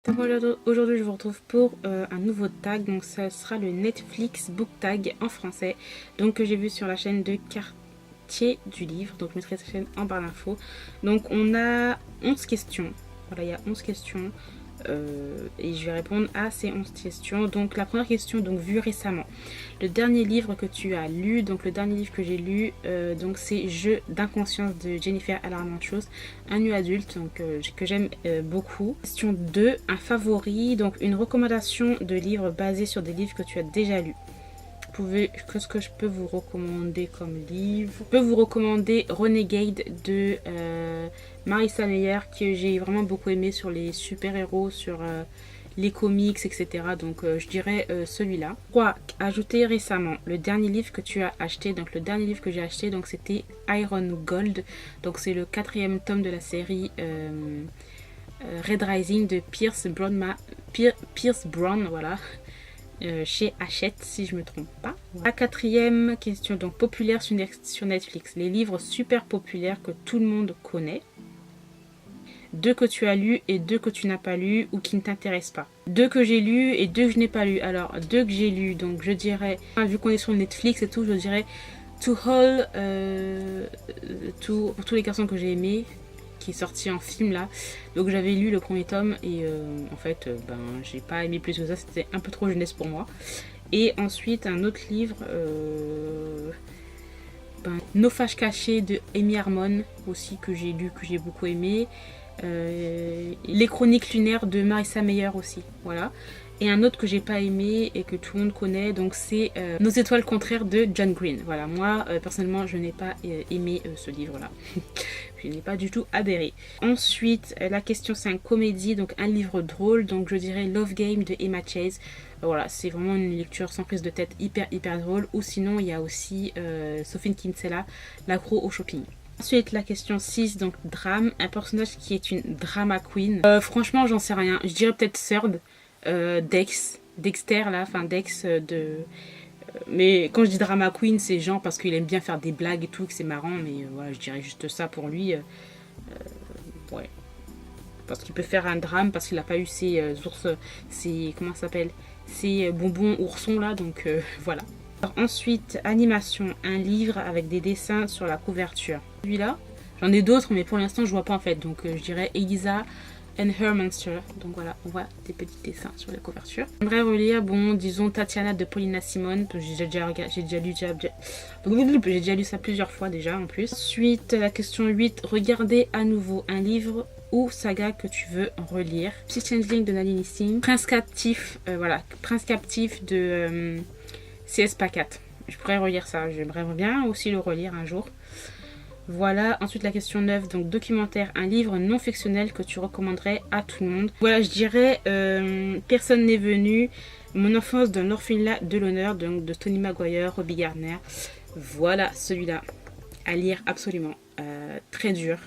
Donc aujourd'hui je vous retrouve pour un nouveau tag, donc ça sera le Netflix Book Tag en français, donc que j'ai vu sur la chaîne de Quartier du Livre, donc je mettrai sa chaîne en barre d'infos. Donc on a 11 questions, voilà, il y a 11 questions et je vais répondre à ces 11 questions. Donc la première question, donc vue récemment, le dernier livre que tu as lu, donc le dernier livre que j'ai lu, donc c'est Jeux d'inconscience de Jennifer Armentrout, un nu adulte, donc que j'aime beaucoup. Question 2, un favori, donc une recommandation de livres basés sur des livres que tu as déjà lus. Qu'est-ce que je peux vous recommander comme livre? Je peux vous recommander Renegade de Marissa Meyer, que j'ai vraiment beaucoup aimé, sur les super-héros, sur les comics, etc. Donc je dirais celui-là. 3. Ajouter récemment le dernier livre que tu as acheté. Donc le dernier livre que j'ai acheté, donc c'était Iron Gold. Donc c'est le 4e tome de la série Red Rising de Pierce Brown, voilà. Chez Hachette, si je me trompe pas. La 4e question, donc populaire sur Netflix. Les livres super populaires que tout le monde connaît. 2 que tu as lus et 2 que tu n'as pas lus ou qui ne t'intéressent pas. 2 que j'ai lus et 2 que je n'ai pas lus. Alors 2 que j'ai lus, donc je dirais, vu qu'on est sur Netflix et tout, je dirais To All, pour tous les garçons que j'ai aimés, qui est sorti en film là. Donc j'avais lu le premier tome et en fait j'ai pas aimé plus que ça, c'était un peu trop jeunesse pour moi. Et ensuite un autre livre, Naufrage caché de Amy Harmon aussi, que j'ai lu, que j'ai beaucoup aimé. Les chroniques lunaires de Marissa Meyer aussi, voilà. Et un autre que j'ai pas aimé et que tout le monde connaît, donc c'est Nos étoiles contraires de John Green. Voilà, moi personnellement je n'ai pas aimé ce livre là. Je n'ai pas du tout adhéré. Ensuite la question 5, comédie, donc un livre drôle, donc je dirais Love Game de Emma Chase. Voilà, c'est vraiment une lecture sans prise de tête, hyper drôle. Ou sinon il y a aussi Sophie Kinsella, L'accro au shopping. Ensuite la question 6, donc drame, un personnage qui est une drama queen. Franchement j'en sais rien, je dirais peut-être Third, Dexter là, enfin Dex de... mais quand je dis drama queen, c'est genre parce qu'il aime bien faire des blagues et tout, que c'est marrant, mais voilà, je dirais juste ça pour lui. Ouais. Parce qu'il peut faire un drame, parce qu'il n'a pas eu ses ours, ses... comment ça s'appelle, ses bonbons oursons là, donc voilà. Alors, ensuite, animation, un livre avec des dessins sur la couverture. Celui-là, j'en ai d'autres, mais pour l'instant je vois pas en fait, donc je dirais Elisa and Her Monster. Donc voilà, on voit des petits dessins sur la couverture. J'aimerais relire, bon, disons Tatiana de Paulina Simone, j'ai déjà lu ça plusieurs fois déjà en plus. Ensuite, la question 8, regarder à nouveau un livre ou saga que tu veux relire. Petit Changeling de Nalini Singh. Prince captif, voilà, Prince captif de C.S. Pacat. Je pourrais relire ça, j'aimerais bien aussi le relire un jour. Voilà, ensuite la question 9, donc documentaire, un livre non fictionnel que tu recommanderais à tout le monde. Voilà, je dirais Personne n'est venu, Mon enfance dans l'orphelinat de l'honneur, donc de Tony Maguire, Robbie Gardner. Voilà, celui-là, à lire absolument. Très dur,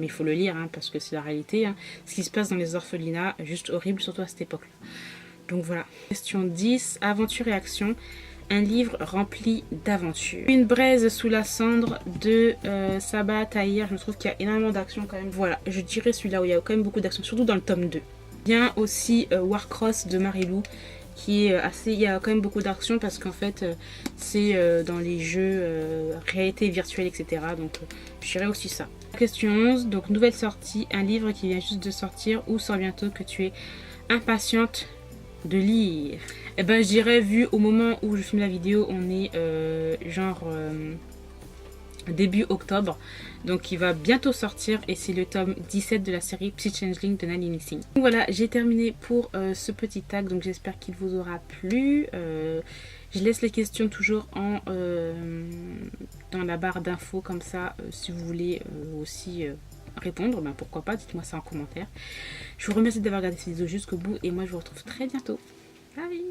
mais il faut le lire, hein, parce que c'est la réalité. Hein. Ce qui se passe dans les orphelinats, juste horrible, surtout à cette époque-là. Donc voilà. Question 10, aventure et action. Un livre rempli d'aventures. Une braise sous la cendre de Sabaa Tahir. Je trouve qu'il y a énormément d'action quand même. Voilà, je dirais celui-là où il y a quand même beaucoup d'action, surtout dans le tome 2. Bien aussi Warcross de Marilou, qui est assez... Il y a quand même beaucoup d'action parce qu'en fait c'est dans les jeux réalité virtuelle, etc. Donc je dirais aussi ça. Question 11, donc nouvelle sortie. Un livre qui vient juste de sortir ou sort bientôt que tu es impatiente de lire. Et ben je dirais, vu au moment où je filme la vidéo, on est début octobre, donc il va bientôt sortir et c'est le tome 17 de la série Petit Changeling de Nalini Singh. Donc voilà, j'ai terminé pour ce petit tag, donc j'espère qu'il vous aura plu. Je laisse les questions toujours dans la barre d'infos comme ça, si vous voulez aussi répondre, ben pourquoi pas, dites-moi ça en commentaire. Je vous remercie d'avoir regardé cette vidéo jusqu'au bout et moi je vous retrouve très bientôt. Bye.